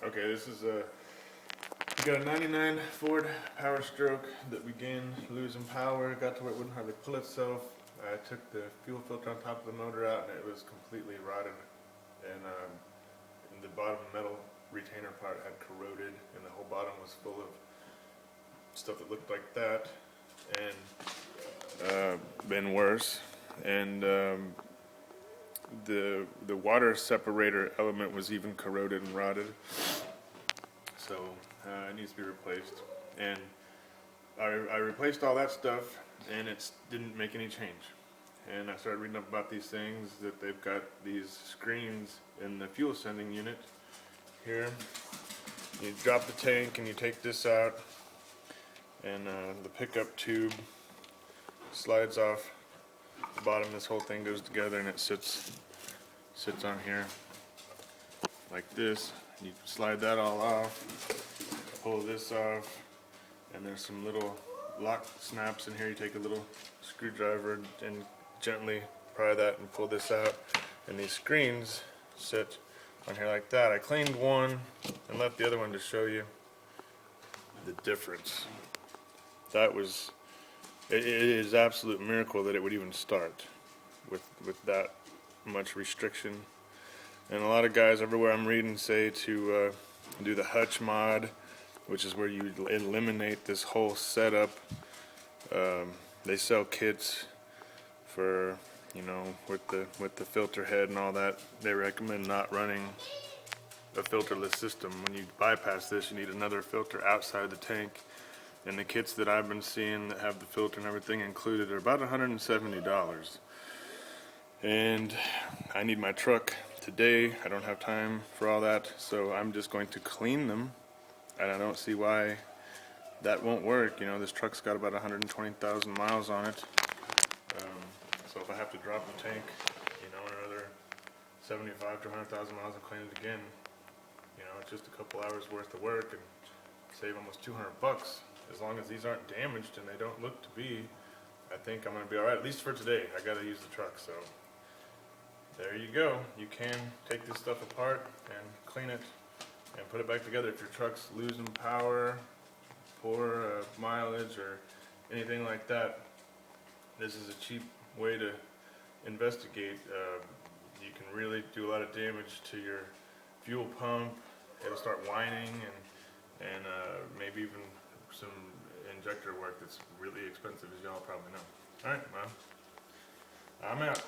Okay, this is a we got a 99 Ford Power Stroke that began losing power, got to where it wouldn't hardly pull itself. I took the fuel filter on top of the motor out and it was completely rotted, and the bottom metal retainer part had corroded and the whole bottom was full of stuff that looked like that, and been worse. And the water separator element was even corroded and rotted, so it needs to be replaced. And I replaced all that stuff, and it didn't make any change. And I started reading up about these things, that they've got these screens in the fuel sending unit here. You drop the tank and you take this out, and the pickup tube slides off the bottom. This whole thing goes together and it sits on here like this. You slide that all off, pull this off, and there's some little lock snaps in here. You take a little screwdriver and gently pry that and pull this out, and these screens sit on here like that. I cleaned one and left the other one to show you the difference. That was, it is an absolute miracle that it would even start with that much restriction. And a lot of guys everywhere I'm reading say to do the hutch mod, which is where you eliminate this whole setup. They sell kits for, you know, with the filter head and all that. They recommend not running a filterless system. When you bypass this, you need another filter outside the tank. And the kits that I've been seeing that have the filter and everything included are about $170. And I need my truck today. I don't have time for all that, so I'm just going to clean them. And I don't see why that won't work. You know, this truck's got about 120,000 miles on it. So if I have to drop the tank, you know, another 75 to 100,000 miles and clean it again, you know, it's just a couple hours worth of work and save almost $200. As long as these aren't damaged and they don't look to be, I think I'm going to be alright, at least for today. I got to use the truck, so there you go. You can take this stuff apart and clean it and put it back together. If your truck's losing power, poor mileage, or anything like that, this is a cheap way to investigate. You can really do a lot of damage to your fuel pump. It'll start whining, and maybe even some injector work that's really expensive, as y'all probably know. Alright, well, I'm out.